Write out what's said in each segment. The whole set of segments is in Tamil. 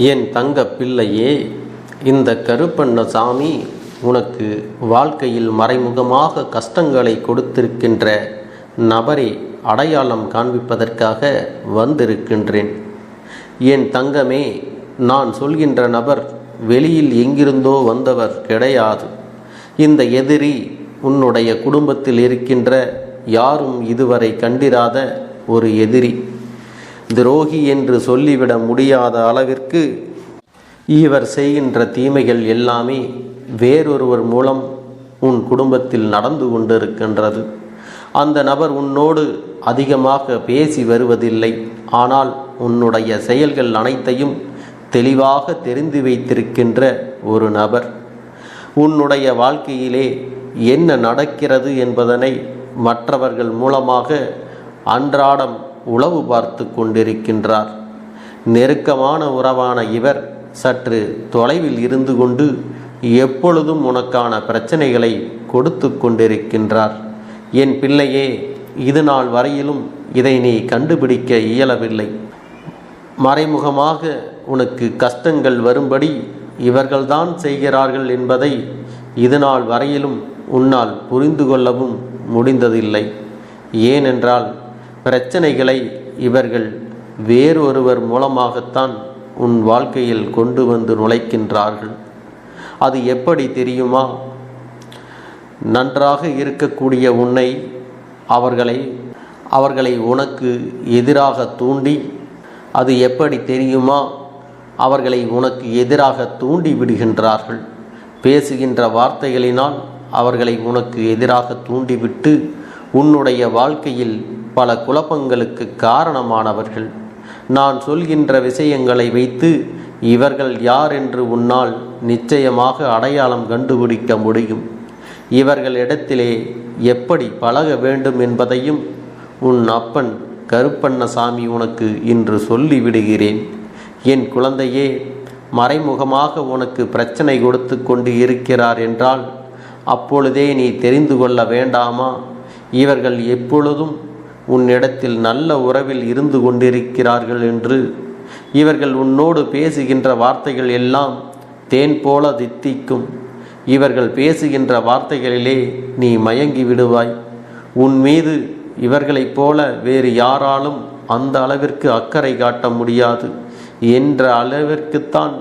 என் தங்க பிள்ளையே, இந்த கருப்பண்ணசாமி உனக்கு வாழ்க்கையில் மறைமுகமாக கஷ்டங்களை கொடுத்திருக்கின்ற நபரை அடையாளம் காண்பிப்பதற்காக வந்திருக்கின்றேன். என் தங்கமே, நான் சொல்கின்ற நபர் வெளியில் எங்கிருந்தோ வந்தவர் கிடையாது. இந்த எதிரி உன்னுடைய குடும்பத்தில் இருக்கின்ற யாரும் இதுவரை கண்டிராத ஒரு எதிரி. துரோகி என்று சொல்லிவிட முடியாத அளவிற்கு இவர் செய்கின்ற தீமைகள் எல்லாமே வேறொருவர் மூலம் உன் குடும்பத்தில் நடந்து கொண்டிருக்கின்றது. அந்த நபர் உன்னோடு அதிகமாக பேசி வருவதில்லை. ஆனால் உன்னுடைய செயல்கள் அனைத்தையும் தெளிவாக தெரிந்து வைத்திருக்கின்ற ஒரு நபர். உன்னுடைய வாழ்க்கையிலே என்ன நடக்கிறது என்பதனை மற்றவர்கள் மூலமாக அன்றாடம் உளவு பார்த்து கொண்டிருக்கின்றார். நெருக்கமான உறவான இவர் சற்று தொலைவில் இருந்து கொண்டு எப்பொழுதும் உனக்கான பிரச்சனைகளை கொடுத்து கொண்டிருக்கின்றார். என் பிள்ளையே, இது நாள் வரையிலும் இதை நீ கண்டுபிடிக்க இயலவில்லை. மறைமுகமாக உனக்கு கஷ்டங்கள் வரும்படி இவர்கள்தான் செய்கிறார்கள் என்பதை இது நாள் வரையிலும் உன்னால் புரிந்து கொள்ளவும் முடிந்ததில்லை. ஏனென்றால் பிரச்சனைகளை இவர்கள் வேறொருவர் மூலமாகத்தான் உன் வாழ்க்கையில் கொண்டு வந்து நுழைக்கின்றார்கள். அது எப்படி தெரியுமா? நன்றாக இருக்கக்கூடிய உன்னை அவர்களை உனக்கு எதிராக தூண்டி, அது எப்படி தெரியுமா? அவர்களை உனக்கு எதிராக தூண்டி விடுகின்றார்கள். பேசுகின்ற வார்த்தைகளினால் அவர்களை உனக்கு எதிராக தூண்டிவிட்டு உன்னுடைய வாழ்க்கையில் பல குழப்பங்களுக்கு காரணமானவர்கள். நான் சொல்கின்ற விஷயங்களை வைத்து இவர்கள் யார் என்று உன்னால் நிச்சயமாக அடையாளம் கண்டுபிடிக்க முடியும். இவர்களிடத்திலே எப்படி பழக வேண்டும் என்பதையும் உன் அப்பன் கருப்பண்ணசாமி உனக்கு இன்று சொல்லிவிடுகிறேன். என் குழந்தையே, மறைமுகமாக உனக்கு பிரச்சனை கொடுத்து கொண்டு இருக்கிறார் என்றால் அப்பொழுதே நீ தெரிந்து கொள்ள வேண்டாமா? இவர்கள் எப்பொழுதும் உன்னிடத்தில் நல்ல உறவில் இருந்து கொண்டிருக்கிறார்கள் என்று. இவர்கள் உன்னோடு பேசுகின்ற வார்த்தைகள் எல்லாம் தேன் போல தித்திக்கும். இவர்கள் பேசுகின்ற வார்த்தைகளிலே நீ மயங்கி விடுவாய். உன் மீது இவர்களைப் போல வேறு யாராலும் அந்த அளவிற்கு அக்கறை காட்ட முடியாது என்ற அளவிற்குத்தான்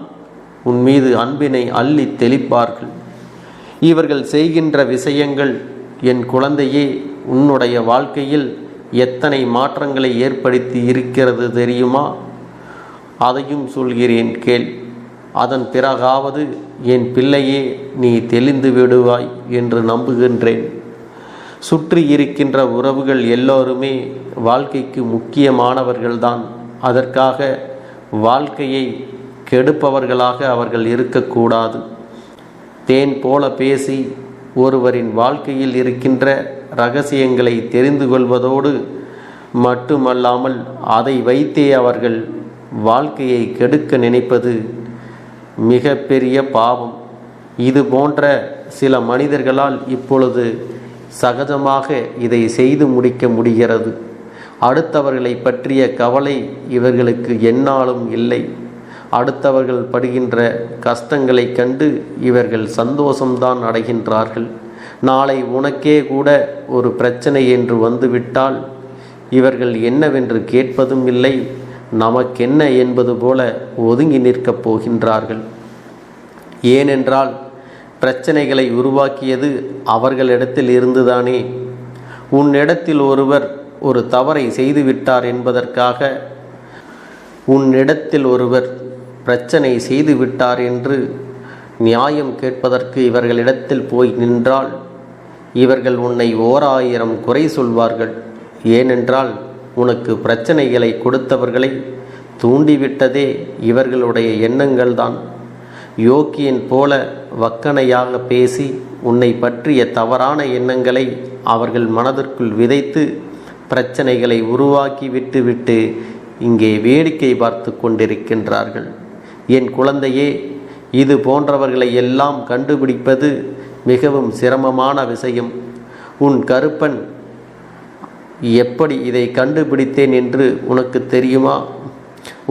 உன் மீது அன்பினை அள்ளி தெளிப்பார்கள். இவர்கள் செய்கின்ற விஷயங்கள் என் குழந்தையே உன்னுடைய வாழ்க்கையில் எத்தனை மாற்றங்களை ஏற்படுத்தி இருக்கிறது தெரியுமா? அதையும் சொல்கிறேன் கேள். அதன் பிறகாவது என் பிள்ளையே நீ தெளிந்து விடுவாய் என்று நம்புகின்றேன். சுற்றி இருக்கின்ற உறவுகள் எல்லோருமே வாழ்க்கைக்கு முக்கியமானவர்கள்தான். அதற்காக வாழ்க்கையை கெடுப்பவர்களாக அவர்கள் இருக்கக்கூடாது. தேன் போல பேசி ஒருவரின் வாழ்க்கையில் இருக்கின்ற இரகசியங்களை தெரிந்து கொள்வதோடு மட்டுமல்லாமல் அதை வைத்தே அவர்கள் வாழ்க்கையை கெடுக்க நினைப்பது மிக பெரிய பாவம். இது போன்ற சில மனிதர்களால் இப்பொழுது சகஜமாக இதை செய்து முடிக்க முடிகிறது. அடுத்தவர்களை பற்றிய கவலை இவர்களுக்கு எந்நாளும் இல்லை. அடுத்தவர்கள் படுகின்ற கஷ்டங்களை கண்டு இவர்கள் சந்தோஷம்தான் அடைகின்றார்கள். நாளை உனக்கே கூட ஒரு பிரச்சனை என்று வந்துவிட்டால் இவர்கள் என்னவென்று கேட்பதும் இல்லை, நமக்கென்ன என்பது போல ஒதுங்கி நிற்கப் போகின்றார்கள். ஏனென்றால் பிரச்சனைகளை உருவாக்கியது அவர்களிடத்தில் இருந்துதானே. உன்னிடத்தில் ஒருவர் ஒரு தவறை செய்துவிட்டார் என்பதற்காக, உன்னிடத்தில் ஒருவர் பிரச்சனை செய்துவிட்டார் என்று நியாயம் கேட்பதற்கு இவர்களிடத்தில் போய் நின்றால் இவர்கள் உன்னை 1000 குறை சொல்வார்கள். ஏனென்றால் உனக்கு பிரச்சனைகளை கொடுத்தவர்களை தூண்டிவிட்டதே இவர்களுடைய எண்ணங்கள்தான். யோக்கியன் போல வக்கனையாக பேசி உன்னை பற்றிய தவறான எண்ணங்களை அவர்கள் மனதிற்குள் விதைத்து பிரச்சனைகளை உருவாக்கி விட்டு இங்கே வேடிக்கை பார்த்து கொண்டிருக்கின்றார்கள். என் குழந்தையே, இது போன்றவர்களை எல்லாம் கண்டுபிடிப்பது மிகவும் சிரமமான விஷயம். உன் கருப்பன் எப்படி இதை கண்டுபிடித்தேன் என்று உனக்கு தெரியுமா?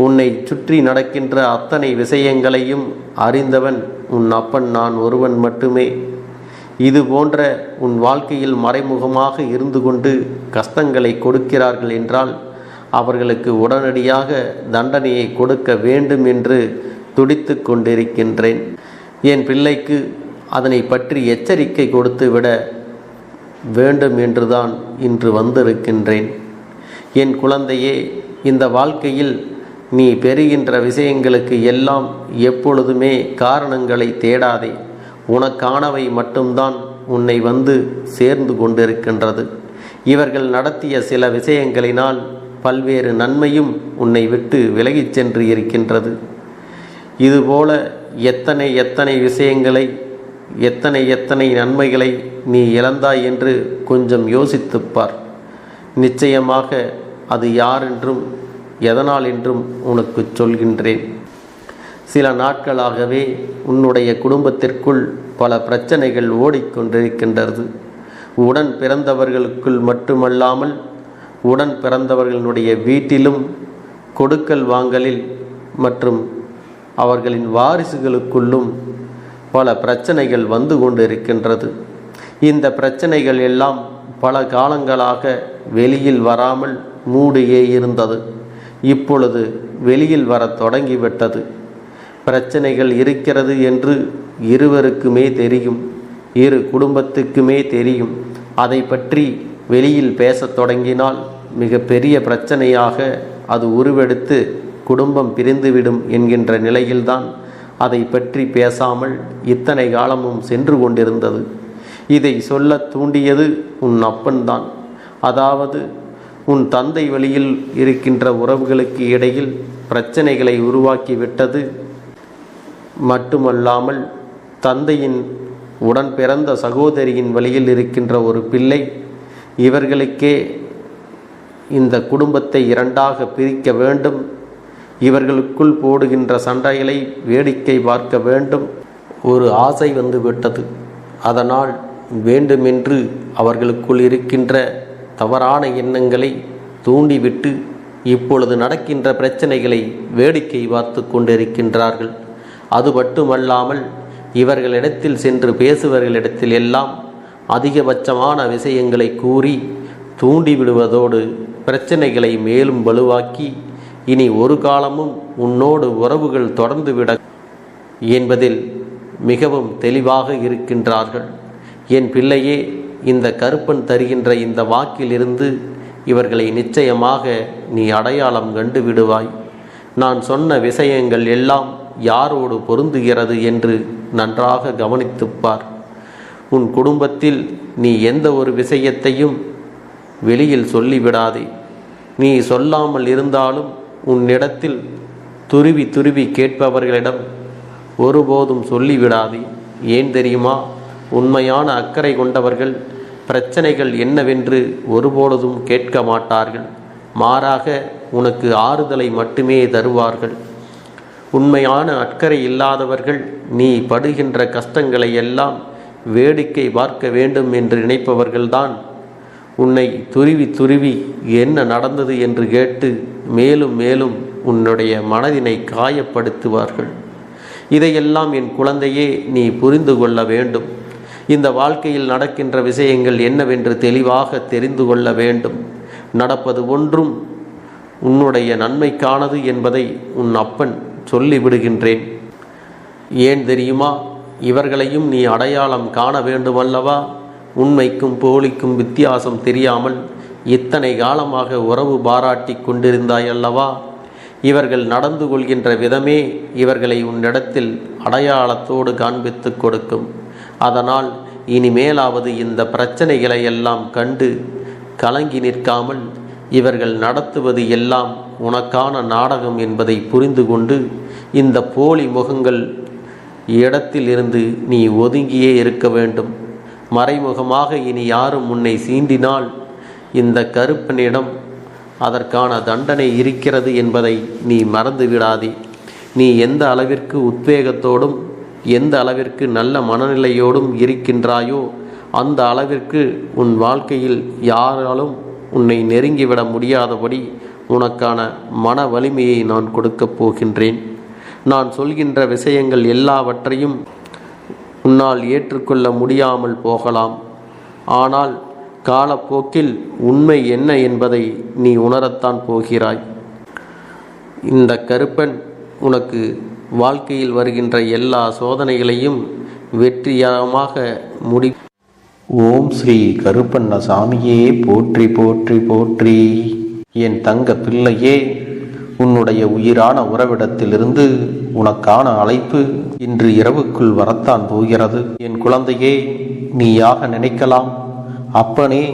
உன்னை சுற்றி நடக்கின்ற அத்தனை விஷயங்களையும் அறிந்தவன் உன் அப்பன் நான் ஒருவன் மட்டுமே. இது போன்ற உன் வாழ்க்கையில் மறைமுகமாக இருந்து கொண்டு கஷ்டங்களை கொடுக்கிறார்கள் என்றால் அவர்களுக்கு உடனடியாக தண்டனையை கொடுக்க வேண்டும் என்று துடித்து கொண்டிருக்கின்றேன். என் பிள்ளைக்கு அதனை பற்றி எச்சரிக்கை கொடுத்து விட வேண்டும் என்றுதான் இன்று வந்திருக்கின்றேன். என் குழந்தையே, இந்த வாழ்க்கையில் நீ பெறுகின்ற விஷயங்களுக்கு எல்லாம் எப்பொழுதுமே காரணங்களை தேடாதே. உனக்கானவை மட்டும்தான் உன்னை வந்து சேர்ந்து கொண்டிருக்கின்றது. இவர்கள் நடத்திய சில விஷயங்களினால் பல்வேறு நன்மையும் உன்னை விட்டு விலகிச் சென்று இருக்கின்றது. இதுபோல எத்தனை விஷயங்களை எத்தனை நன்மைகளை நீ இழந்தாய் என்று கொஞ்சம் யோசித்துப்பார். நிச்சயமாக அது யார் என்றும் எதனால் என்றும் உனக்கு சொல்கின்றேன். சில நாட்களாகவே உன்னுடைய குடும்பத்திற்குள் பல பிரச்சனைகள் ஓடிக்கொண்டிருக்கின்றது. உடன் பிறந்தவர்களுக்குள் மட்டுமல்லாமல் உடன் பிறந்தவர்களுடைய வீட்டிலும் கொடுக்கல் வாங்கலில் மற்றும் அவர்களின் வாரிசுகளுக்குள்ளும் பல பிரச்சனைகள் வந்து கொண்டிருக்கின்றது. இந்த பிரச்சனைகள் எல்லாம் பல காலங்களாக வெளியில் வராமல் மூடியே இருந்தது. இப்பொழுது வெளியில் வர தொடங்கிவிட்டது. பிரச்சனைகள் இருக்கிறது என்று இருவருக்குமே தெரியும், இரு குடும்பத்துக்குமே தெரியும். அதை பற்றி வெளியில் பேசத் தொடங்கினால் மிக பெரிய பிரச்சனையாக அது உருவெடுத்து குடும்பம் பிரிந்துவிடும் என்கின்ற நிலையில்தான் அதை பற்றி பேசாமல் இத்தனை காலமும் சென்று கொண்டிருந்தது. இதை சொல்ல தூண்டியது உன் அப்பன்தான். அதாவது உன் தந்தை வழியில் இருக்கின்ற உறவுகளுக்கு இடையில் பிரச்சனைகளை உருவாக்கி விட்டது மட்டுமல்லாமல் தந்தையின் உடன் பிறந்த சகோதரியின் வழியில் இருக்கின்ற ஒரு பிள்ளை இவர்களுக்கே இந்த குடும்பத்தை இரண்டாக பிரிக்க வேண்டும், இவர்களுக்குள் போடுகின்ற சண்டைகளை வேடிக்கை பார்க்க வேண்டும் ஒரு ஆசை வந்து விட்டது. அதனால் வேண்டுமென்று அவர்களுக்குள் இருக்கின்ற தவறான எண்ணங்களை தூண்டிவிட்டு இப்பொழுது நடக்கின்ற பிரச்சனைகளை வேடிக்கை பார்த்து கொண்டிருக்கின்றார்கள். அது மட்டுமல்லாமல் இவர்களிடத்தில் சென்று பேசுபவர்களிடத்தில் எல்லாம் அதிகபட்சமான விஷயங்களை கூறி தூண்டிவிடுவதோடு பிரச்சனைகளை மேலும் வலுவாக்கி இனி ஒரு காலமும் உன்னோடு உறவுகள் தொடர்ந்துவிட என்பதில் மிகவும் தெளிவாக இருக்கின்றார்கள். என் பிள்ளையே, இந்த கருப்பன் தருகின்ற இந்த வாக்கிலிருந்து இவர்களை நிச்சயமாக நீ அடையாளம் கண்டு விடுவாய். நான் சொன்ன விஷயங்கள் எல்லாம் யாரோடு பொருந்துகிறது என்று நன்றாக கவனித்துப்பார். உன் குடும்பத்தில் நீ எந்த ஒரு விஷயத்தையும் வெளியில் சொல்லிவிடாதே. நீ சொல்லாமல் இருந்தாலும் உன்னிடத்தில் துருவி கேட்பவர்களிடம் ஒருபோதும் சொல்லிவிடாதே. ஏன் தெரியுமா? உண்மையான அக்கறை கொண்டவர்கள் பிரச்சனைகள் என்னவென்று ஒருபொழுதும் கேட்க மாட்டார்கள். மாறாக உனக்கு ஆறுதலை மட்டுமே தருவார்கள். உண்மையான அக்கறை இல்லாதவர்கள் நீ படுகின்ற கஷ்டங்களை எல்லாம் வேடிக்கை பார்க்க வேண்டும் என்று நினைப்பவர்கள்தான் உன்னை துருவி என்ன நடந்தது என்று கேட்டு மேலும் மேலும் உன்னுடைய மனதினை காயப்படுத்துவார்கள். இதையெல்லாம் என் குழந்தையே நீ புரிந்து கொள்ள வேண்டும். இந்த வாழ்க்கையில் நடக்கின்ற விஷயங்கள் என்னவென்று தெளிவாக தெரிந்து கொள்ள வேண்டும். நடப்பது ஒன்றும் உன்னுடைய நன்மைக்கானது என்பதை உன் அப்பன் சொல்லிவிடுகின்றேன். ஏன் தெரியுமா? இவர்களையும் நீ அடையாளம் காண வேண்டுமல்லவா? உண்மைக்கும் போலிக்கும் வித்தியாசம் தெரியாமல் இத்தனை காலமாக உறவு பாராட்டி கொண்டிருந்தாயல்லவா? இவர்கள் நடந்து கொள்கின்ற விதமே இவர்களை உன்னிடத்தில் அடையாளத்தோடு காண்பித்து கொடுக்கும். அதனால் இனிமேலாவது இந்த பிரச்சனைகளை எல்லாம் கண்டு கலங்கி நிற்காமல் இவர்கள் நடத்துவது எல்லாம் உனக்கான நாடகம் என்பதை புரிந்து கொண்டு இந்த போலி முகங்கள் இடத்தில் இருந்து நீ ஒதுங்கியே இருக்க வேண்டும். மறைமுகமாக இனி யாரும் உன்னை சீண்டினால் இந்த கருப்பனிடம் அதற்கான தண்டனை இருக்கிறது என்பதை நீ மறந்துவிடாதே. நீ எந்த அளவிற்கு உத்வேகத்தோடும் எந்த அளவிற்கு நல்ல மனநிலையோடும் இருக்கின்றாயோ அந்த அளவிற்கு உன் வாழ்க்கையில் யாராலும் உன்னை நெருங்கிவிட முடியாதபடி உனக்கான மன வலிமையை நான் கொடுக்கப் போகின்றேன். நான் சொல்கின்ற விஷயங்கள் எல்லாவற்றையும் உன்னால் ஏற்றுக்கொள்ள முடியாமல் போகலாம். ஆனால் காலப்போக்கில் உண்மை என்ன என்பதை நீ உணரத்தான் போகிறாய். இந்த கருப்பன் உனக்கு வாழ்க்கையில் வருகின்ற எல்லா சோதனைகளையும் வெற்றிகரமாக ஓம் ஸ்ரீ கருப்பண்ண சாமியே போற்றி போற்றி போற்றி. என் தங்க பிள்ளையே, உன்னுடைய உயிரான உறவிடத்திலிருந்து உனக்கான அழைப்பு இன்று இரவுக்குள் வரத்தான் போகிறது. என் குழந்தையே, நீயாக நினைக்கலாம், அப்பனே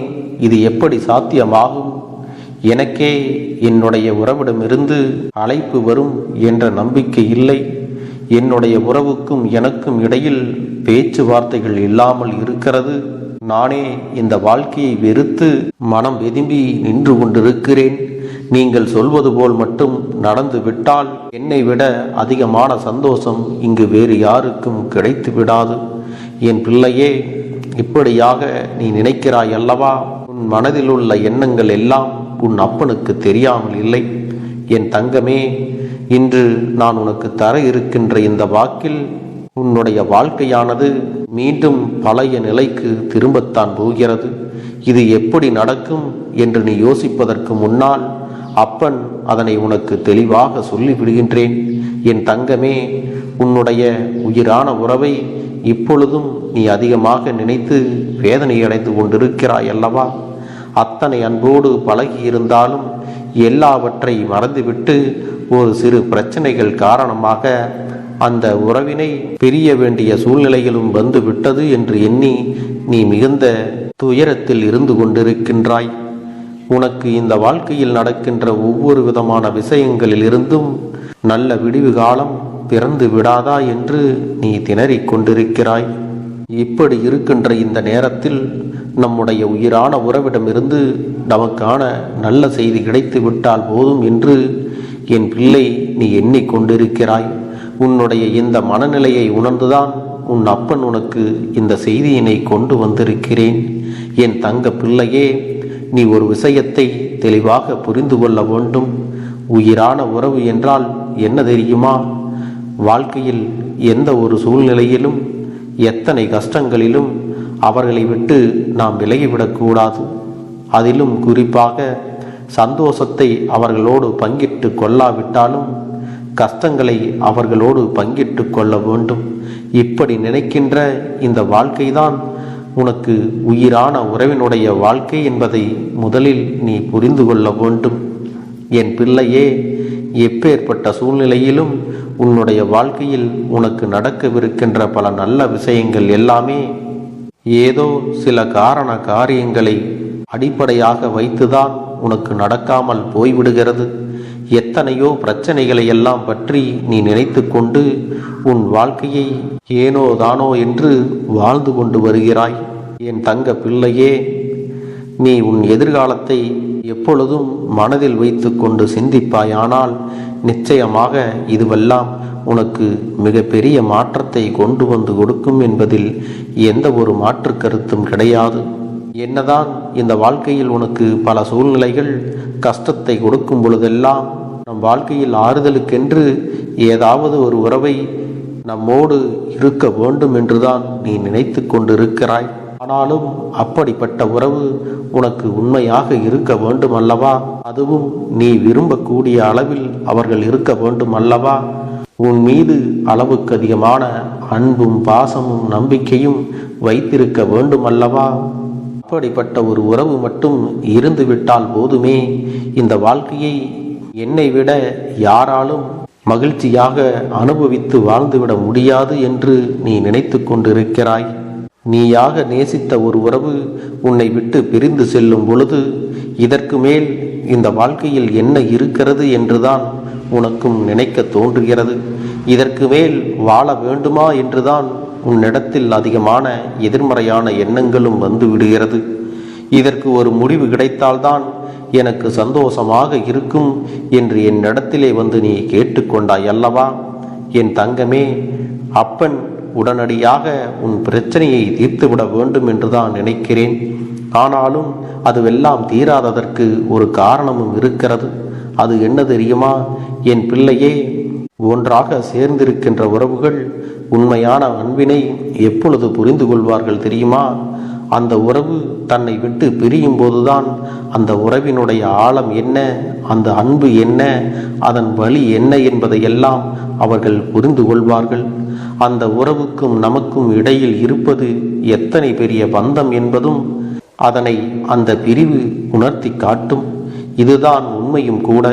இது எப்படி சாத்தியமாகும்? எனக்கே என்னுடைய உறவிடமிருந்து அழைப்பு வரும் என்ற நம்பிக்கை இல்லை. என்னுடைய உறவுக்கும் எனக்கும் இடையில் பேச்சுவார்த்தைகள் இல்லாமல் இருக்கிறது. நானே இந்த வாழ்க்கையை வெறுத்து மனம் வெதும்பி நின்று கொண்டிருக்கிறேன். நீங்கள் சொல்வது போல் மட்டும் நடந்து விட்டால் என்னை விட அதிகமான சந்தோஷம் இங்கு வேறு யாருக்கும் கிடைத்து விடாது. என் பிள்ளையே, இப்படியாக நீ நினைக்கிறாய் அல்லவா? உன் மனதில் உள்ள எண்ணங்கள் எல்லாம் உன் அப்பனுக்கு தெரியாமல் இல்லை. என் தங்கமே, இன்று நான் உனக்கு தர இருக்கின்ற இந்த வாக்கில் உன்னுடைய வாழ்க்கையானது மீண்டும் பழைய நிலைக்கு திரும்பத்தான் போகிறது. இது எப்படி நடக்கும் என்று நீ யோசிப்பதற்கு முன்னால் அப்பன் அதனை உனக்கு தெளிவாக சொல்லிவிடுகின்றேன். என் தங்கமே, உன்னுடைய உயிரான உறவை இப்பொழுதும் நீ அதிகமாக நினைத்து வேதனையடைந்து கொண்டிருக்கிறாய் அல்லவா? அத்தனை அன்போடு பழகி இருந்தாலும் எல்லாவற்றை மறந்துவிட்டு ஒரு சிறு பிரச்சனைகள் காரணமாக அந்த உறவினை பிரிய வேண்டிய சூழ்நிலைகளும் வந்து விட்டது என்று எண்ணி நீ மிகுந்த துயரத்தில் இருந்து கொண்டிருக்கின்றாய். உனக்கு இந்த வாழ்க்கையில் நடக்கின்ற ஒவ்வொரு விதமான விஷயங்களில் இருந்தும் நல்ல விடிவு காலம் பிறந்து விடாதா என்று நீ திணறிக் கொண்டிருக்கிறாய். இப்படி இருக்கின்ற இந்த நேரத்தில் நம்முடைய உயிரான உறவிடமிருந்து நமக்கான நல்ல செய்தி கிடைத்து விட்டால் போதும் என்று என் பிள்ளை நீ எண்ணிக்கொண்டிருக்கிறாய். உன்னுடைய இந்த மனநிலையை உணர்ந்துதான் உன் அப்பன் உனக்கு இந்த செய்தியினை கொண்டு வந்திருக்கிறேன். என் தங்க பிள்ளையே, நீ ஒரு விஷயத்தை தெளிவாக புரிந்து கொள்ள வேண்டும். உயிரான உறவு என்றால் என்ன தெரியுமா? வாழ்க்கையில் எந்த ஒரு சூழ்நிலையிலும் எத்தனை கஷ்டங்களிலும் அவர்களை விட்டு நாம் விலகிவிடக்கூடாது. அதிலும் குறிப்பாக சந்தோஷத்தை அவர்களோடு பங்கிட்டு கொள்ளாவிட்டாலும் கஷ்டங்களை அவர்களோடு பங்கிட்டு கொள்ள வேண்டும். இப்படி நினைக்கின்ற இந்த வாழ்க்கைதான் உனக்கு உயிரான உறவினுடைய வாழ்க்கை என்பதை முதலில் நீ புரிந்து கொள்ள வேண்டும். என் பிள்ளையே, எப்பேற்பட்ட சூழ்நிலையிலும் உன்னுடைய வாழ்க்கையில் உனக்கு நடக்கவிருக்கின்ற பல நல்ல விஷயங்கள் எல்லாமே ஏதோ சில காரியங்களை அடிப்படையாக வைத்துதான் உனக்கு நடக்காமல் போய்விடுகிறது. எத்தனையோ பிரச்சனைகளை எல்லாம் பற்றி நீ நினைத்து கொண்டு உன் வாழ்க்கையை ஏனோ தானோ என்று வாழ்ந்து கொண்டு வருகிறாய். என் தங்க பிள்ளையே, நீ உன் எதிர்காலத்தை எப்பொழுதும் மனதில் வைத்து கொண்டு சிந்திப்பாயானால் நிச்சயமாக இதுவெல்லாம் உனக்கு மிகப்பெரிய மாற்றத்தை கொண்டு வந்து கொடுக்கும் என்பதில் எந்த ஒரு மாற்று கருத்தும் கிடையாது. என்னதான் இந்த வாழ்க்கையில் உனக்கு பல சூழ்நிலைகள் கஷ்டத்தை கொடுக்கும் பொழுதெல்லாம் நம் வாழ்க்கையில் ஆறுதலுக்கென்று ஏதாவது ஒரு உறவை நம்மோடு இருக்க வேண்டும் என்றுதான் நீ நினைத்து கொண்டிருக்கிறாய். ஆனாலும் அப்படிப்பட்ட உறவு உனக்கு உண்மையாக இருக்க வேண்டும் அல்லவா? அதுவும் நீ விரும்பக்கூடிய அளவில் அவர்கள் இருக்க வேண்டும் அல்லவா? உன் மீது அளவுக்கு அதிகமான அன்பும் பாசமும் நம்பிக்கையும் வைத்திருக்க வேண்டும் அல்லவா? அப்படிப்பட்ட ஒரு உறவு மட்டும் இருந்துவிட்டால் போதுமே. இந்த வாழ்க்கையை என்னை விட யாராலும் மகிழ்ச்சியாக அனுபவித்து வாழ்ந்துவிட முடியாது என்று நீ நினைத்து கொண்டிருக்கிறாய். நீயாக நேசித்த ஒரு உறவு உன்னை விட்டு பிரிந்து செல்லும் பொழுது இதற்கு மேல் இந்த வாழ்க்கையில் என்ன இருக்கிறது என்றுதான் உனக்கும் நினைக்க தோன்றுகிறது. இதற்கு மேல் வாழ வேண்டுமா என்றுதான் உன்னிடத்தில் அதிகமான எதிர்மறையான எண்ணங்களும் வந்து விடுகிறது. இதற்கு ஒரு முடிவு கிடைத்தால்தான் எனக்கு சந்தோஷமாக இருக்கும் என்று என்னிடத்திலே வந்து நீ கேட்டுக்கொண்டாய் அல்லவா? என் தங்கமே, அப்பன் உடனடியாக உன் பிரச்சனையை தீர்த்துவிட வேண்டும் என்றுதான் நினைக்கிறேன். ஆனாலும் அதுவெல்லாம் தீராததற்கு ஒரு காரணமும் இருக்கிறது. அது என்ன தெரியுமா? என் பிள்ளையே, ஒன்றாக சேர்ந்திருக்கின்ற உறவுகள் உண்மையான அன்பினை எப்பொழுது புரிந்து கொள்வார்கள் தெரியுமா? அந்த உறவு தன்னை விட்டு பிரியும் போதுதான் அந்த உறவினுடைய ஆழம் என்ன, அந்த அன்பு என்ன, அதன் வழி என்ன என்பதையெல்லாம் அவர்கள் புரிந்து கொள்வார்கள். அந்த உறவுக்கும் நமக்கும் இடையில் இருப்பது எத்தனை பெரிய பந்தம் என்பதும் அதனை அந்த பிரிவு உணர்த்தி காட்டும். இதுதான் உண்மையும் கூட.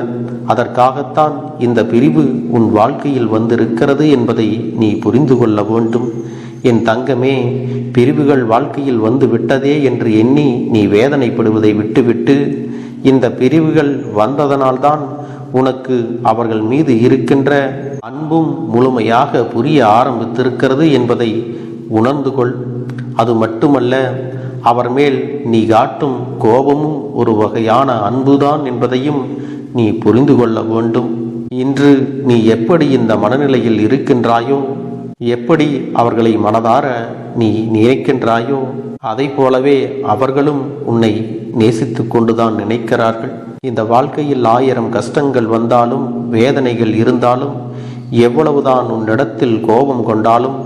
அதற்காகத்தான் இந்த பிரிவு உன் வாழ்க்கையில் வந்திருக்கிறது என்பதை நீ புரிந்து கொள்ள வேண்டும். என் தங்கமே, பிரிவுகள் வாழ்க்கையில் வந்து விட்டதே என்று எண்ணி நீ வேதனைப்படுவதை விட்டுவிட்டு, இந்த பிரிவுகள் வந்ததனால்தான் உனக்கு அவர்கள் மீது இருக்கின்ற அன்பும் முழுமையாக புரிய ஆரம்பித்திருக்கிறது என்பதை உணர்ந்து கொள். அது மட்டுமல்ல, அவர் மேல் நீ காட்டும் கோபமும் ஒரு வகையான அன்புதான் என்பதையும் நீ புரிந்து கொள்ள வேண்டும். இன்று நீ எப்படி இந்த மனநிலையில் இருக்கின்றாயோ, எப்படி அவர்களை மனதார நீ நினைக்கின்றாயோ, அதை போலவே அவர்களும் உன்னை நேசித்து கொண்டுதான் நினைக்கிறார்கள். இந்த வாழ்க்கையில் 1000 கஷ்டங்கள் வந்தாலும், வேதனைகள் இருந்தாலும், எவ்வளவுதான் உன்னிடத்தில் கோபம் கொண்டாலும்,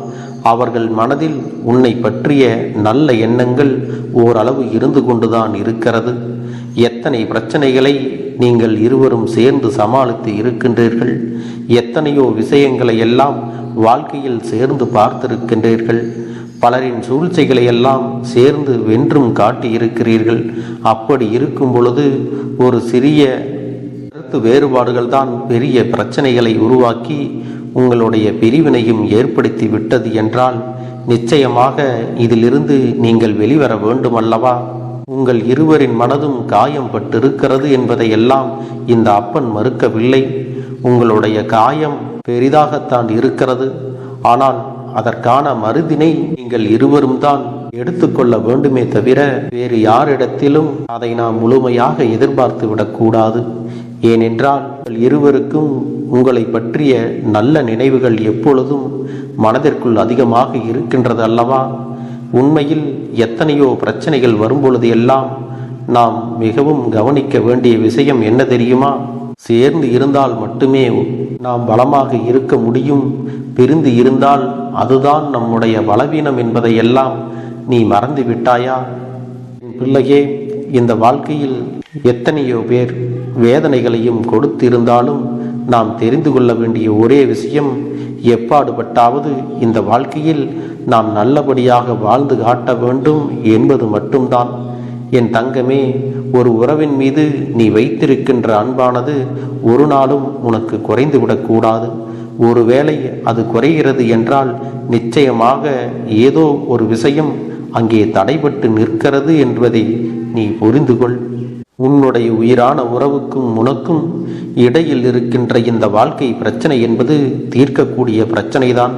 அவர்கள் மனதில் உன்னை பற்றிய நல்ல எண்ணங்கள் ஓரளவு இருந்து கொண்டுதான் இருக்கிறது. எத்தனை பிரச்சனைகளை நீங்கள் இருவரும் சேர்ந்து சமாளித்து இருக்கின்றீர்கள். எத்தனையோ விஷயங்களை எல்லாம் வாழ்க்கையில் சேர்ந்து பார்த்திருக்கின்றீர்கள். பலரின் சூழ்ச்சிகளை எல்லாம் சேர்ந்து வென்றும் காட்டியிருக்கிறீர்கள். அப்படி இருக்கும் பொழுது ஒரு சிறிய கருத்து வேறுபாடுகள் தான் பெரிய பிரச்சனைகளை உருவாக்கி உங்களுடைய பிரிவினையும் ஏற்படுத்தி விட்டது என்றால், நிச்சயமாக இதிலிருந்து நீங்கள் வெளிவர வேண்டும் அல்லவா? உங்கள் இருவரின் மனதும் காயம் பட்டிருக்கிறது என்பதையெல்லாம் இந்த அப்பன் மறுக்கவில்லை. உங்களுடைய காயம் பெரிதாகத்தான் இருக்கிறது. ஆனால் அதற்கான மருதினை நீங்கள் இருவரும் தான் எடுத்துக்கொள்ள வேண்டுமே தவிர வேறு யாரிடத்திலும் அதை நாம் முழுமையாக எதிர்பார்த்து விடக்கூடாது. ஏனென்றால் இருவருக்கும் உங்களை பற்றிய நல்ல நினைவுகள் எப்பொழுதும் மனதிற்குள் அதிகமாக இருக்கின்றது அல்லவா? உண்மையில் எத்தனையோ பிரச்சனைகள் வரும்பொழுது எல்லாம் நாம் மிகவும் கவனிக்க வேண்டிய விஷயம் என்ன தெரியுமா? சேர்ந்து இருந்தால் மட்டுமே நாம் பலமாக இருக்க முடியும். பிரிந்து இருந்தால் அதுதான் நம்முடைய பலவீனம் என்பதையெல்லாம் நீ மறந்து விட்டாயா? பிள்ளையே, இந்த வாழ்க்கையில் எத்தனையோ பேர் வேதனைகளையும் கொடுத்திருந்தாலும் நாம் தெரிந்து கொள்ள வேண்டிய ஒரே விஷயம், எப்பாடுபட்டாவது இந்த வாழ்க்கையில் நாம் நல்லபடியாக வாழ்ந்து காட்ட வேண்டும் என்பது மட்டும்தான். என் தங்கமே, ஒரு உறவின் மீது நீ வைத்திருக்கின்ற அன்பானது ஒரு நாளும் உனக்கு குறைந்துவிடக்கூடாது. ஒருவேளை அது குறைகிறது என்றால் நிச்சயமாக ஏதோ ஒரு விஷயம் அங்கே தடைபட்டு நிற்கிறது என்பதை நீ புரிந்து கொள். உன்னுடைய உயிரான உறவுக்கும் உனக்கும் இடையில் இருக்கின்ற இந்த வாழ்க்கை பிரச்சனை என்பது தீர்க்கக்கூடிய பிரச்சனைதான்.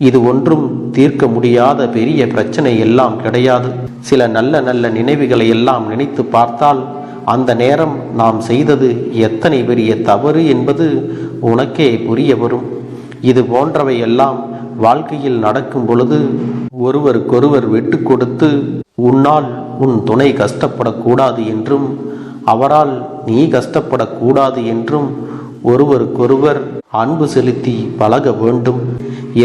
இது ஒன்றும் தீர்க்க முடியாத பெரிய பிரச்சனை எல்லாம் கிடையாது. சில நல்ல நல்ல நினைவுகளை எல்லாம் நினைத்து பார்த்தால் அந்த நேரம் நாம் செய்தது எத்தனை பெரிய தவறு என்பது உனக்கே புரிய வரும். இது போன்றவை எல்லாம் வாழ்க்கையில் நடக்கும் பொழுது ஒருவருக்கொருவர் விட்டு கொடுத்து உன்னால் உன் துணை கஷ்டப்படக்கூடாது என்றும் அவரால் நீ கஷ்டப்படக்கூடாது என்றும் ஒருவருக்கொருவர் அன்பு செலுத்தி பழக வேண்டும்.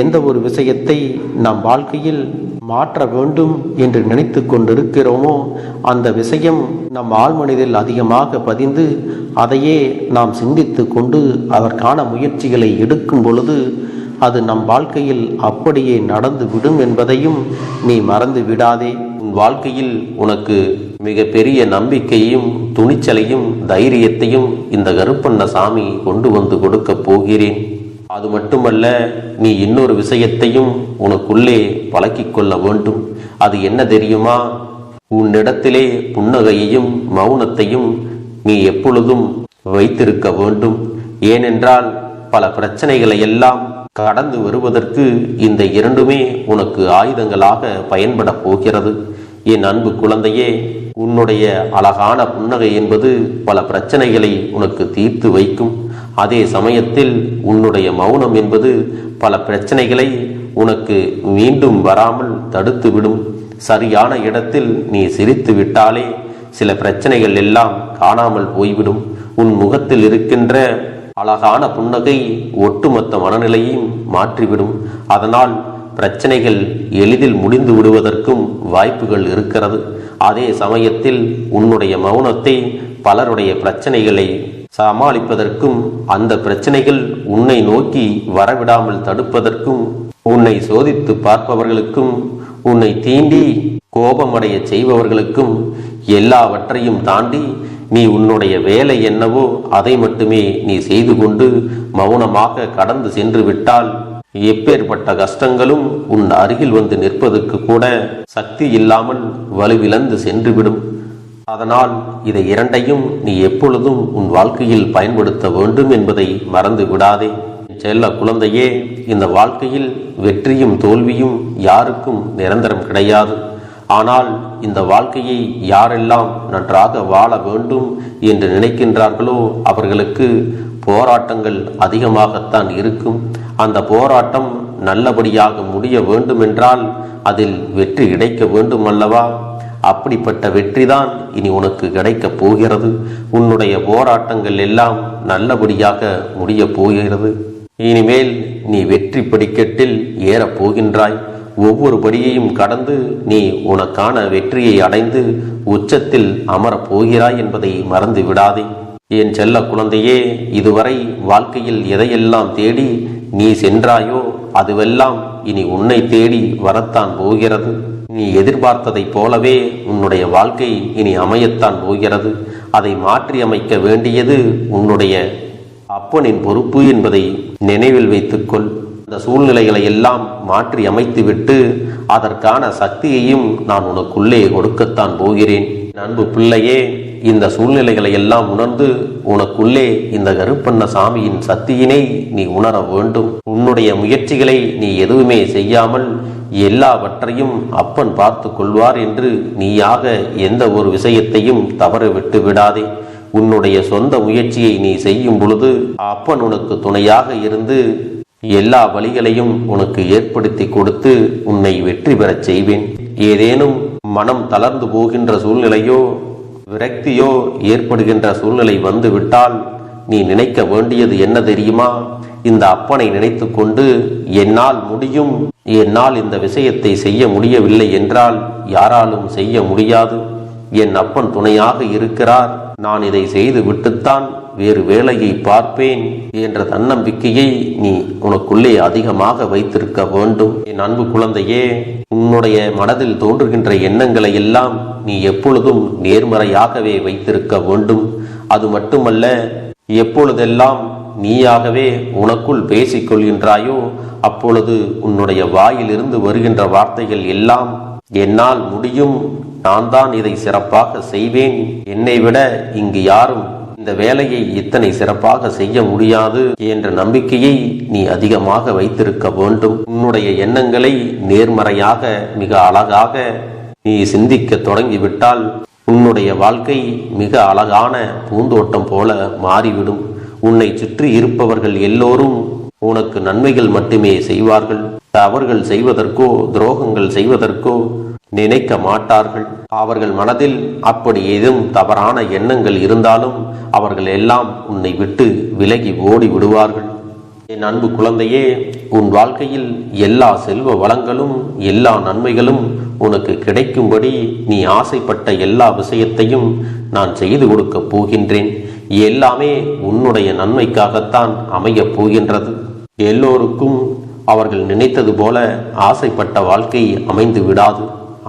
எந்த ஒரு விஷயத்தை நம் வாழ்க்கையில் மாற்ற வேண்டும் என்று நினைத்து கொண்டிருக்கிறோமோ அந்த விஷயம் நம் ஆழ்மனதில் அதிகமாக பதிந்து அதையே நாம் சிந்தித்து கொண்டு அதற்கான முயற்சிகளை எடுக்கும் பொழுது அது நம் வாழ்க்கையில் அப்படியே நடந்து விடும் என்பதையும் நீ மறந்து விடாதே. உன் வாழ்க்கையில் உனக்கு மிக பெரிய நம்பிக்கையும் துணிச்சலையும் தைரியத்தையும் இந்த கருப்பண்ணசாமி கொண்டு வந்து கொடுக்க போகிறேன். அது மட்டுமல்ல, நீ இன்னொரு விஷயத்தையும் உனக்குள்ளே பழக்கிக் கொள்ள வேண்டும். அது என்ன தெரியுமா? உன்னிடத்திலே புன்னகையையும் மௌனத்தையும் நீ எப்பொழுதும் வைத்திருக்க வேண்டும். ஏனென்றால் பல பிரச்சனைகளை எல்லாம் கடந்து வருவதற்கு இந்த இரண்டுமே உனக்கு ஆயுதங்களாக பயன்பட போகிறது. என் அன்பு குழந்தையே, உன்னுடைய அழகான புன்னகை என்பது பல பிரச்சனைகளை உனக்கு தீர்த்து வைக்கும். அதே சமயத்தில் உன்னுடைய மௌனம் என்பது பல பிரச்சனைகளை உனக்கு மீண்டும் வராமல் தடுத்து விடும். சரியான இடத்தில் நீ சிரித்து விட்டாலே சில பிரச்சனைகள் எல்லாம் காணாமல் போய்விடும். உன் முகத்தில் இருக்கின்ற அழகான புன்னகை ஒட்டுமொத்த மனநிலையையும் மாற்றிவிடும். அதனால் பிரச்சனைகள் எளிதில் முடிந்து விடுவதற்கும் வாய்ப்புகள் இருக்கிறது. அதே சமயத்தில் உன்னுடைய மௌனத்தை பலருடைய பிரச்சனைகளை சமாளிப்பதற்கும், அந்த பிரச்சனைகள் உன்னை நோக்கி வரவிடாமல் தடுப்பதற்கும், உன்னை சோதித்து பார்ப்பவர்களுக்கும், உன்னை தீண்டி கோபமடைய செய்பவர்களுக்கும் எல்லாவற்றையும் தாண்டி நீ உன்னுடைய வேலை என்னவோ அதை மட்டுமே நீ செய்து கொண்டு மௌனமாக கடந்து சென்று விட்டால் எப்பேற்பட்ட கஷ்டங்களும் உன் அருகில் வந்து நிற்பதற்கு கூட சக்தி இல்லாமல் வலுவிழந்து சென்றுவிடும். அதனால் இதை இரண்டையும் நீ எப்பொழுதும் உன் வாழ்க்கையில் பயன்படுத்த வேண்டும் என்பதை மறந்து விடாதே. செல்ல குழந்தையே, இந்த வாழ்க்கையில் வெற்றியும் தோல்வியும் யாருக்கும் நிரந்தரம் கிடையாது. ஆனால் இந்த வாழ்க்கையை யாரெல்லாம் நன்றாக வாழ வேண்டும் என்று நினைக்கின்றார்களோ அவர்களுக்கு போராட்டங்கள் அதிகமாகத்தான் இருக்கும். அந்த போராட்டம் நல்லபடியாக முடிய வேண்டுமென்றால் அதில் வெற்றி கிடைக்க வேண்டும் அல்லவா? அப்படிப்பட்ட வெற்றிதான் இனி உனக்கு கிடைக்கப் போகிறது. உன்னுடைய போராட்டங்கள் எல்லாம் நல்லபடியாக முடிய போகிறது. இனிமேல் நீ வெற்றி படிக்கட்டில் ஏறப் போகின்றாய். ஒவ்வொரு படியையும் கடந்து நீ உனக்கான வெற்றியை அடைந்து உச்சத்தில் அமரப் போகிறாய் என்பதை மறந்து விடாதே. என் செல்ல குழந்தையே, இதுவரை வாழ்க்கையில் எதையெல்லாம் தேடி நீ சென்றாயோ அதுவெல்லாம் இனி உன்னை தேடி வரத்தான் போகிறது. நீ எதிர்பார்த்ததைப் போலவே உன்னுடைய வாழ்க்கை இனி அமையத்தான் போகிறது. அதை மாற்றி அமைக்க வேண்டியது உன்னுடைய அப்பனின் பொறுப்பு என்பதை நினைவில் வைத்துக்கொள். அந்த சூழ்நிலைகளை எல்லாம் மாற்றி அமைத்துவிட்டு அதற்கான சக்தியையும் நான் உனக்குள்ளே கொடுக்கத்தான் போகிறேன். அன்பு பிள்ளையே, இந்த சூழ்நிலைகளை எல்லாம் உணர்ந்து உனக்குள்ளே இந்த கருப்பண்ணசாமியின் சக்தியினை நீ உணர வேண்டும். உன்னுடைய முயற்சிகளை நீ எதுவுமே செய்யாமல் எல்லாவற்றையும் அப்பன் பார்த்து கொள்வார் என்று நீயாக எந்த ஒரு விஷயத்தையும் தவற விட்டு விடாதே. உன்னுடைய சொந்த முயற்சியை நீ செய்யும் பொழுது அப்பன் உனக்கு துணையாக இருந்து எல்லா வழிகளையும் உனக்கு ஏற்படுத்தி கொடுத்து உன்னை வெற்றி பெறச் செய்வேன். ஏதேனும் மனம் தளர்ந்து போகின்ற சூழ்நிலையோ விரக்தியோ ஏற்படுகின்ற சூழ்நிலை வந்து விட்டால் நீ நினைக்க வேண்டியது என்ன தெரியுமா? இந்த அப்பனை நினைத்து கொண்டு என்னால் முடியும், என்னால் இந்த விஷயத்தை செய்ய முடியவில்லை என்றால் யாராலும் செய்ய முடியாது, என் அப்பன் துணையாக இருக்கிறார், நான் இதை செய்து விட்டுத்தான் வேறு வேலையை பார்ப்பேன் என்ற தன்னம்பிக்கையை நீ உனக்குள்ளே அதிகமாக வைத்திருக்க வேண்டும். என் அன்பு குழந்தையே, உன்னுடைய மனதில் தோன்றுகின்ற எண்ணங்களை எல்லாம் நீ எப்பொழுதும் நேர்மறையாகவே வைத்திருக்க வேண்டும். அது மட்டுமல்ல, எப்பொழுதெல்லாம் நீயாகவே உனக்குள் பேசிக் கொள்கின்றாயோ அப்பொழுது உன்னுடைய வாயிலிருந்து வருகின்ற வார்த்தைகள் எல்லாம் என்னால் முடியும், நான் தான் இதை சிறப்பாக செய்வேன், என்னை விட இங்கு யாரும் இந்த வேலையை இத்தனை சிறப்பாக செய்ய முடியாது என்ற நம்பிக்கையை நீ அதிகமாக வைத்திருக்க வேண்டும். உன்னுடைய எண்ணங்களை நேர்மறையாக மிக அழகாக நீ சிந்திக்க தொடங்கிவிட்டால் உன்னுடைய வாழ்க்கை மிக அழகான பூந்தோட்டம் போல மாறிவிடும். உன்னை சுற்றி இருப்பவர்கள் எல்லோரும் உனக்கு நன்மைகள் மட்டுமே செய்வார்கள். தவறுகள் செய்வதற்கோ துரோகங்கள் செய்வதற்கோ நினைக்க மாட்டார்கள். அவர்கள் மனதில் அப்படி ஏதும் தவறான எண்ணங்கள் இருந்தாலும் அவர்கள் எல்லாம் உன்னை விட்டு விலகி ஓடி விடுவார்கள். என் அன்பு குழந்தையே, உன் வாழ்க்கையில் எல்லா செல்வ வளங்களும் எல்லா நன்மைகளும் உனக்கு கிடைக்கும்படி நீ ஆசைப்பட்ட எல்லா விஷயத்தையும் நான் செய்து கொடுக்கப் போகின்றேன். எல்லாமே உன்னுடைய நன்மைக்காகத்தான் அமையப் போகின்றது. எல்லோருக்கும் அவர்கள் நினைத்தது போல ஆசைப்பட்ட வாழ்க்கை அமைந்து விடாது.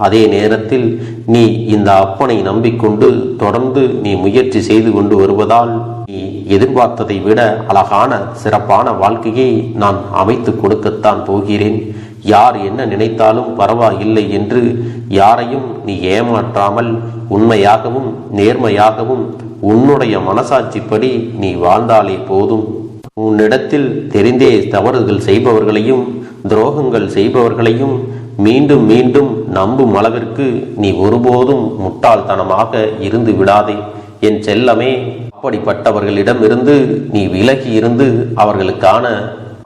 அதே நேரத்தில் நீ இந்த அப்பனை நம்பிக்கொண்டு தொடர்ந்து நீ முயற்சி செய்து கொண்டு வருவதால் நீ எதிர்பார்த்ததை விட அழகான சிறப்பான வாழ்க்கையை நான் அமைத்து கொடுக்கத்தான் போகிறேன். யார் என்ன நினைத்தாலும் பரவாயில்லை என்று யாரையும் நீ ஏமாற்றாமல் உண்மையாகவும் நேர்மையாகவும் உன்னுடைய மனசாட்சிப்படி நீ வாழ்ந்தாலே போதும். உன்னிடத்தில் தெரிந்தே தவறுகள் செய்பவர்களையும் துரோகங்கள் செய்பவர்களையும் மீண்டும் மீண்டும் நம்பும் அளவிற்கு நீ ஒருபோதும் முட்டாள்தனமாக இருந்து விடாதே. என் செல்லமே, அப்படிப்பட்டவர்களிடமிருந்து நீ விலகி இருந்து அவர்களுக்கான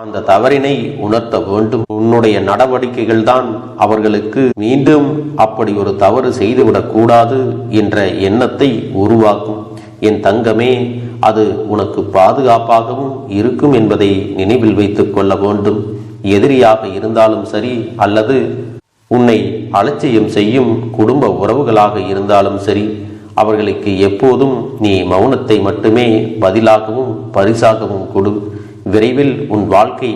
அந்த தவறினை உணர்த்த வேண்டும். உன்னுடைய நடவடிக்கைகள் தான் அவர்களுக்கு மீண்டும் அப்படி ஒரு தவறு செய்துவிடக் கூடாது என்ற எண்ணத்தை உருவாக்கும். என் தங்கமே, அது உனக்கு பாதுகாப்பாகவும் இருக்கும் என்பதை நினைவில் வைத்துக் கொள்ள வேண்டும். எதிரியாக இருந்தாலும் சரி அல்லது உன்னை அலட்சியம் செய்யும் குடும்ப உறவுகளாக இருந்தாலும் சரி, அவர்களுக்கு எப்போதும் நீ மௌனத்தை மட்டுமே பதிலாகவும் பரிசாகவும் கொடு. விரைவில் உன் வாழ்க்கை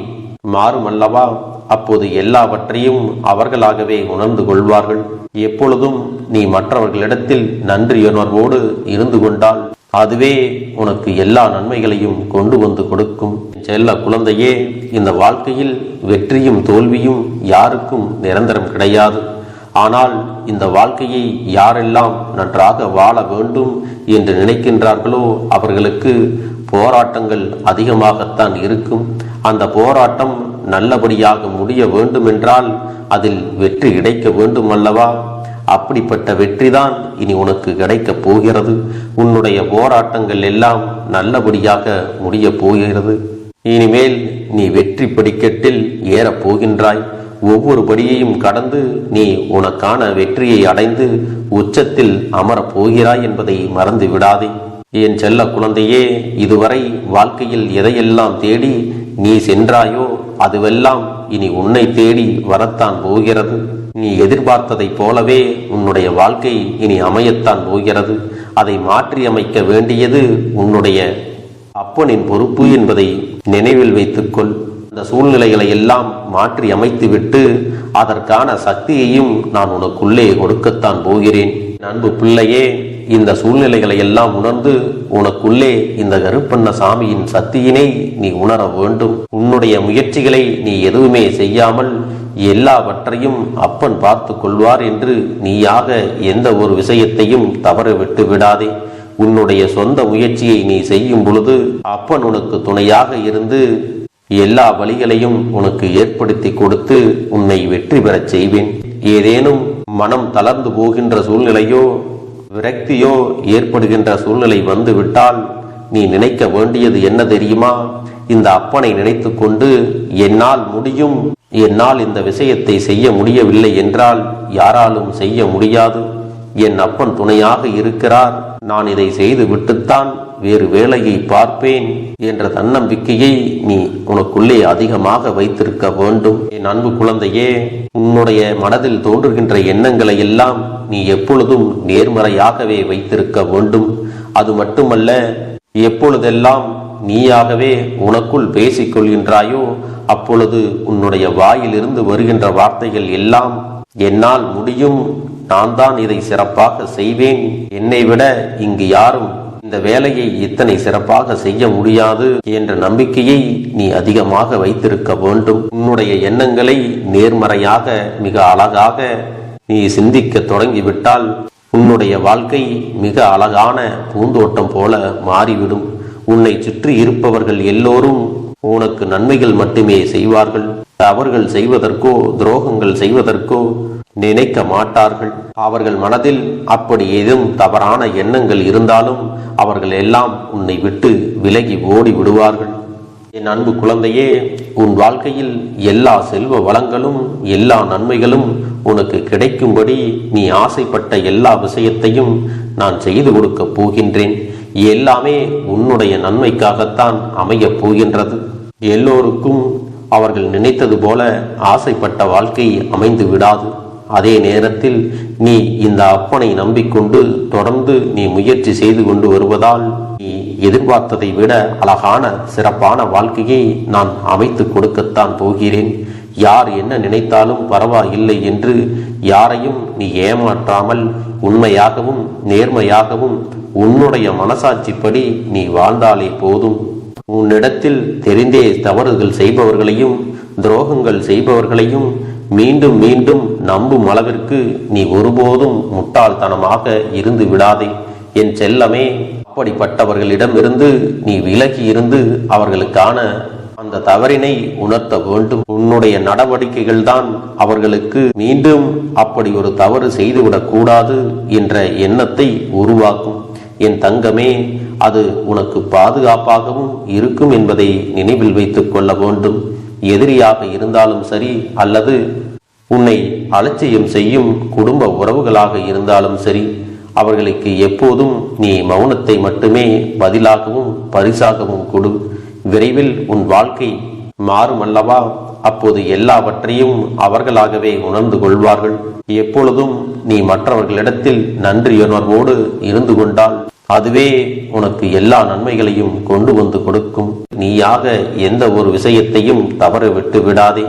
மாறுமல்லவா? அப்போது எல்லாவற்றையும் அவர்களாகவே உணர்ந்து கொள்வார்கள். எப்பொழுதும் நீ மற்றவர்களிடத்தில் நன்றியுணர்வோடு இருந்து கொண்டால் அதுவே உனக்கு எல்லா நன்மைகளையும் கொண்டு வந்து கொடுக்கும். செல்ல குழந்தையே, இந்த வாழ்க்கையில் வெற்றியும் தோல்வியும் யாருக்கும் நிரந்தரம் கிடையாது. ஆனால் இந்த வாழ்க்கையை யாரெல்லாம் நன்றாக வாழ வேண்டும் என்று நினைக்கின்றார்களோ அவர்களுக்கு போராட்டங்கள் அதிகமாகத்தான் இருக்கும். அந்த போராட்டம் நல்லபடியாக முடிய வேண்டுமென்றால் அதில் வெற்றி கிடைக்க வேண்டும் அல்லவா? அப்படிப்பட்ட வெற்றிதான் இனி உனக்கு கிடைக்கப் போகிறது. உன்னுடைய போராட்டங்கள் எல்லாம் நல்லபடியாக முடிய போகிறது. இனிமேல் நீ வெற்றி படிக்கட்டில் ஏறப் போகின்றாய். ஒவ்வொரு படியையும் கடந்து நீ உனக்கான வெற்றியை அடைந்து உச்சத்தில் அமரப் போகிறாய் என்பதை மறந்து விடாதே. என் செல்ல குழந்தையே, இதுவரை வாழ்க்கையில் எதையெல்லாம் தேடி நீ சென்றாயோ அதுவெல்லாம் இனி உன்னை தேடி வரத்தான் போகிறது. நீ எதிர்பார்த்ததைப் போலவே உன்னுடைய வாழ்க்கை இனி அமையத்தான் போகிறது. அதை மாற்றி அமைக்க வேண்டியது உன்னுடைய அப்பனின் பொறுப்பு என்பதை நினைவில் வைத்துக்கொள். இந்த சூழ்நிலைகளை எல்லாம் மாற்றி அமைத்துவிட்டு அதற்கான சக்தியையும் நான் உனக்குள்ளே கொடுக்கத்தான் போகிறேன். அன்பு பிள்ளையே, இந்த சூழ்நிலைகளை எல்லாம் உணர்ந்து உனக்குள்ளே இந்த கருப்பண்ண சாமியின் சக்தியினை நீ உணர வேண்டும். உன்னுடைய முயற்சிகளை நீ எதுவுமே செய்யாமல் எல்லாவற்றையும் அப்பன் பார்த்து கொள்வார் என்று நீயாக எந்த ஒரு விஷயத்தையும் தவற விட்டு விடாதே. உன்னுடைய சொந்த முயற்சியை நீ செய்யும் பொழுது அப்பன் உனக்கு துணையாக இருந்து எல்லா வழிகளையும் உனக்கு ஏற்படுத்தி கொடுத்து உன்னை வெற்றி பெறச் செய்வேன். ஏதேனும் மனம் தளர்ந்து போகின்ற சூழ்நிலையோ விரக்தியோ ஏற்படுகின்ற சூழ்நிலை வந்துவிட்டால் நீ நினைக்க வேண்டியது என்ன தெரியுமா? இந்த அப்பனை நினைத்து கொண்டு என்னால் முடியும், என்னால் இந்த விஷயத்தை செய்ய முடியவில்லை என்றால் யாராலும் செய்ய முடியாது, என் அப்பன் துணையாக இருக்கிறார், நான் இதை செய்து விட்டுத்தான் வேறு வேலையை பார்ப்பேன் என்ற தன்னம்பிக்கையை நீ உனக்குள்ளே அதிகமாக வைத்திருக்க வேண்டும். என் அன்பு குழந்தையே, உன்னுடைய மனதில் தோன்றுகின்ற எண்ணங்களை எல்லாம் நீ எப்பொழுதும் நேர்மறையாகவே வைத்திருக்க வேண்டும். அது மட்டுமல்ல, எப்பொழுதெல்லாம் நீயாகவே உனக்குள் பேசிக் கொள்கின்றாயோ அப்பொழுது உன்னுடைய வாயிலிருந்து வருகின்ற வார்த்தைகள் எல்லாம் என்னால் முடியும், நான் தான் இதை சிறப்பாக செய்வேன், என்னை விட இங்கு யாரும் இந்த வேலையை இத்தனை சிறப்பாக செய்ய முடியாது என்ற நம்பிக்கையை நீ அதிகமாக வைத்திருக்க வேண்டும். உன்னுடைய எண்ணங்களை நேர்மறையாக மிக அழகாக நீ சிந்திக்க தொடங்கிவிட்டால் உன்னுடைய வாழ்க்கை மிக அழகான பூந்தோட்டம் போல மாறிவிடும். உன்னை சுற்றி இருப்பவர்கள் எல்லோரும் உனக்கு நன்மைகள் மட்டுமே செய்வார்கள். அவர்கள் செய்வதற்கோ துரோகங்கள் செய்வதற்கோ நினைக்க மாட்டார்கள். அவர்கள் மனதில் அப்படி ஏதும் தவறான எண்ணங்கள் இருந்தாலும் அவர்கள் எல்லாம் உன்னை விட்டு விலகி ஓடி விடுவார்கள். என் அன்பு குழந்தையே, உன் வாழ்க்கையில் எல்லா செல்வ வளங்களும் எல்லா நன்மைகளும் உனக்கு கிடைக்கும்படி நீ ஆசைப்பட்ட எல்லா விஷயத்தையும் நான் செய்து கொடுக்க போகின்றேன். எல்லாமே உன்னுடைய நன்மைக்காகத்தான் அமையப் போகின்றது. எல்லோருக்கும் அவர்கள் நினைத்தது போல ஆசைப்பட்ட வாழ்க்கை அமைந்து விடாது. அதே நேரத்தில் நீ இந்த அப்பனை நம்பிக்கொண்டு தொடர்ந்து நீ முயற்சி செய்து கொண்டு வருவதால் நீ எதிர்பார்த்ததை விட அழகான சிறப்பான வாழ்க்கையை நான் அமைத்து கொடுக்கத்தான் போகிறேன். யார் என்ன நினைத்தாலும் பரவாயில்லை என்று யாரையும் நீ ஏமாற்றாமல் உண்மையாகவும் நேர்மையாகவும் உன்னுடைய மனசாட்சிப்படி நீ வாழ்ந்தாலே போதும். உன்னிடத்தில் தெரிந்தே தவறுகள் செய்பவர்களையும் துரோகங்கள் செய்பவர்களையும் மீண்டும் மீண்டும் நம்பும் அளவிற்கு நீ ஒருபோதும் முட்டாள்தனமாக இருந்து விடாதே. என் செல்லமே, அப்படிப்பட்டவர்களிடமிருந்து நீ விலகி இருந்து அவர்களுக்கான அந்த தவறினை உணர்த்த வேண்டும். உன்னுடைய நடவடிக்கைகள் தான் அவர்களுக்கு மீண்டும் அப்படி ஒரு தவறு செய்துவிடக் கூடாது என்ற எண்ணத்தை உருவாக்கும். என் தங்கமே, அது உனக்கு பாதுகாப்பாகவும் இருக்கும் என்பதை நினைவில் வைத்துக் கொள்ள வேண்டும். எதிரியாக இருந்தாலும் சரி அல்லது உன்னை அலட்சியம் செய்யும் குடும்ப உறவுகளாக இருந்தாலும் சரி, அவர்களுக்கு எப்போதும் நீ மௌனத்தை மட்டுமே பதிலாகவும் பரிசாகவும் கொடு. விரைவில் உன் வாழ்க்கை மாறும் அல்லவா? அப்போது எல்லாவற்றையும் அவர்களாகவே உணர்ந்து கொள்வார்கள். எப்பொழுதும் நீ மற்றவர்களிடத்தில் நன்றியுணர்வோடு இருந்து கொண்டால் அதுவே உனக்கு எல்லா நன்மைகளையும் கொண்டு வந்து கொடுக்கும். நீயாக எந்த ஒரு விஷயத்தையும் தவற விட்டு விடாதே.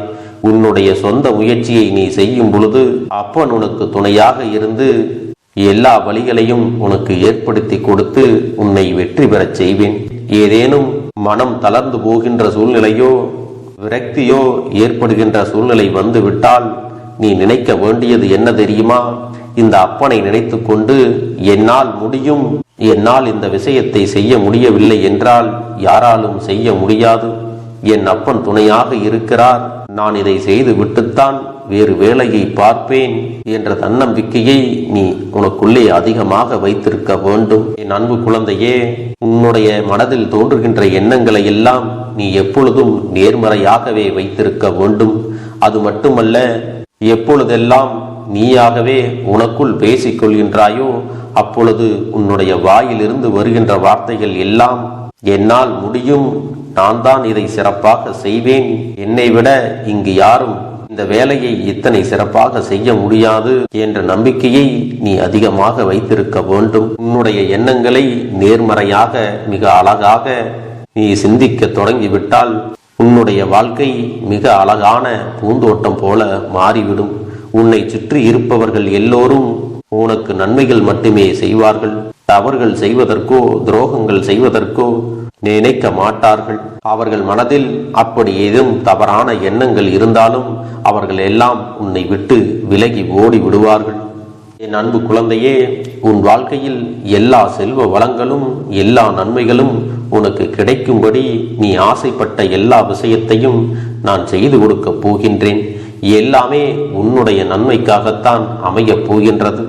உன்னுடைய சொந்த முயற்சியை நீ செய்யும் பொழுது அப்பன் உனக்கு துணையாக இருந்து எல்லா வழிகளையும் உனக்கு ஏற்படுத்தி கொடுத்து உன்னை வெற்றி பெறச் செய்வேன். ஏதேனும் மனம் தளர்ந்து போகின்ற சூழ்நிலையோ விரக்தியோ ஏற்படுகின்ற சூழ்நிலை வந்து விட்டால் நீ நினைக்க வேண்டியது என்ன தெரியுமா? இந்த அப்பனை நினைத்து கொண்டு என்னால் முடியும், என்னால் இந்த விஷயத்தை செய்ய முடியவில்லை என்றால் யாராலும் செய்ய முடியாது, என் அப்பன் துணையாக இருக்கிறார், நான் இதை செய்து விட்டுத்தான் வேறு வேலையை பார்ப்பேன் என்ற தன்னம்பிக்கையை நீ உனக்குள்ளே அதிகமாக வைத்திருக்க வேண்டும். என் அன்பு குழந்தையே, உன்னுடைய மனதில் தோன்றுகின்ற எண்ணங்களை எல்லாம் நீ எப்பொழுதும் நேர்மறையாகவே வைத்திருக்க வேண்டும். அது மட்டுமல்ல, எப்பொழுதெல்லாம் நீயாகவே உனக்குள் பேசிக் கொள்கின்றாயோ அப்பொழுது உன்னுடைய வாயிலிருந்து வருகின்ற வார்த்தைகள் எல்லாம் என்னால் முடியும், நான் தான் இதை சிறப்பாக செய்வேன், என்னை விட இங்கு யாரும் இந்த வேலையை இத்தனை சிறப்பாக செய்ய முடியாது என்ற நம்பிக்கையை நீ அதிகமாக வைத்திருக்க வேண்டும். உன்னுடைய எண்ணங்களை நேர்மறையாக மிக அழகாக நீ சிந்திக்க தொடங்கிவிட்டால் உன்னுடைய வாழ்க்கை மிக அழகான பூந்தோட்டம் போல மாறிவிடும். உன்னை சுற்றி இருப்பவர்கள் எல்லோரும் உனக்கு நன்மைகள் மட்டுமே செய்வார்கள். தவறுகள் செய்வதற்கோ துரோகங்கள் செய்வதற்கோ நினைக்க மாட்டார்கள். அவர்கள் மனதில் அப்படி ஏதும் தவறான எண்ணங்கள் இருந்தாலும் அவர்கள் எல்லாம் உன்னை விட்டு விலகி ஓடி விடுவார்கள். என் அன்பு குழந்தையே, உன் வாழ்க்கையில் எல்லா செல்வ வளங்களும் எல்லா நன்மைகளும் உனக்கு கிடைக்கும்படி நீ ஆசைப்பட்ட எல்லா விஷயத்தையும் நான் செய்து கொடுக்கப் போகின்றேன். எல்லாமே உன்னுடைய நன்மைக்காகத்தான் அமையப் போகின்றது.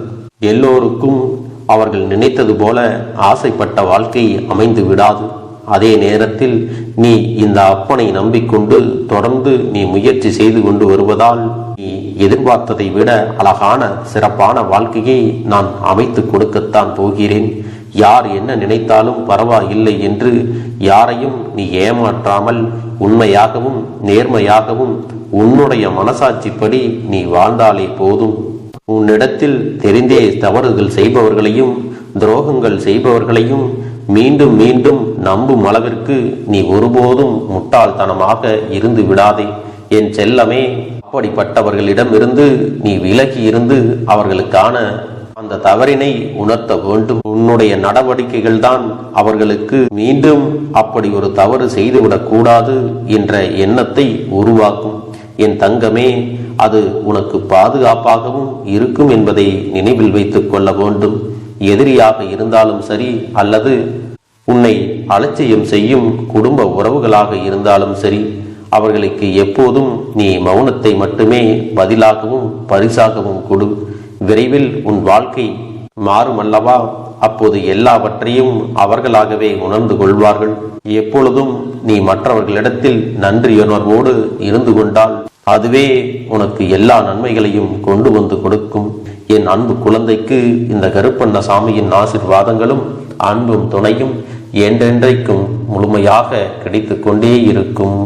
எல்லோருக்கும் அவர்கள் நினைத்தது போல ஆசைப்பட்ட வாழ்க்கை அமைந்து விடாது. அதே நேரத்தில் நீ இந்த அப்பனை நம்பிக்கொண்டு தொடர்ந்து நீ முயற்சி செய்து கொண்டு வருவதால் நீ எதிர்பார்த்ததை விட அழகான சிறப்பான வாழ்க்கையை நான் அமைத்து கொடுக்கத்தான் போகிறேன். யார் என்ன நினைத்தாலும் பரவாயில்லை என்று யாரையும் நீ ஏமாற்றாமல் உண்மையாகவும் நேர்மையாகவும் உன்னுடைய மனசாட்சிப்படி நீ வாழ்ந்தாலே போதும். உன்னிடத்தில் தெரிந்தே தவறுகள் செய்பவர்களையும் துரோகங்கள் செய்பவர்களையும் மீண்டும் மீண்டும் நம்பும் அளவிற்கு நீ ஒருபோதும் முட்டாள்தனமாக இருந்து விடாதே என் செல்லமே. அப்படிப்பட்டவர்களிடமிருந்து நீ விலகி இருந்து அவர்களுக்கான அந்த தவறினை உணர்த்த வேண்டும். உன்னுடைய நடவடிக்கைகள் தான் அவர்களுக்கு மீண்டும் அப்படி ஒரு தவறு செய்துவிடக் கூடாது என்ற எண்ணத்தை உருவாக்கும். என் தங்கமே, அது உனக்கு பாதுகாப்பாகவும் இருக்கும் என்பதை நினைவில் வைத்துக் கொள்ள வேண்டும். எதிரியாக இருந்தாலும் சரி அல்லது உன்னை அலட்சியம் செய்யும் குடும்ப உறவுகளாக இருந்தாலும் சரி, அவர்களுக்கு எப்போதும் நீ மௌனத்தை மட்டுமே பதிலாகவும் பரிசாகவும் கொடு. விரைவில் உன் வாழ்க்கை மாறும் அல்லவா? அப்போது எல்லாவற்றையும் அவர்களாகவே உணர்ந்து கொள்வார்கள். எப்பொழுதும் நீ மற்றவர்களிடத்தில் நன்றியுணர்வோடு இருந்து கொண்டால் அதுவே உனக்கு எல்லா நன்மைகளையும் கொண்டு வந்து கொடுக்கும். என் அன்பு குழந்தைக்கு இந்த கருப்பண்ணசாமியின் ஆசீர்வாதங்களும் அன்பும் துணையும் என்றென்றைக்கும் முழுமையாக கிடைத்து கொண்டே இருக்கும்.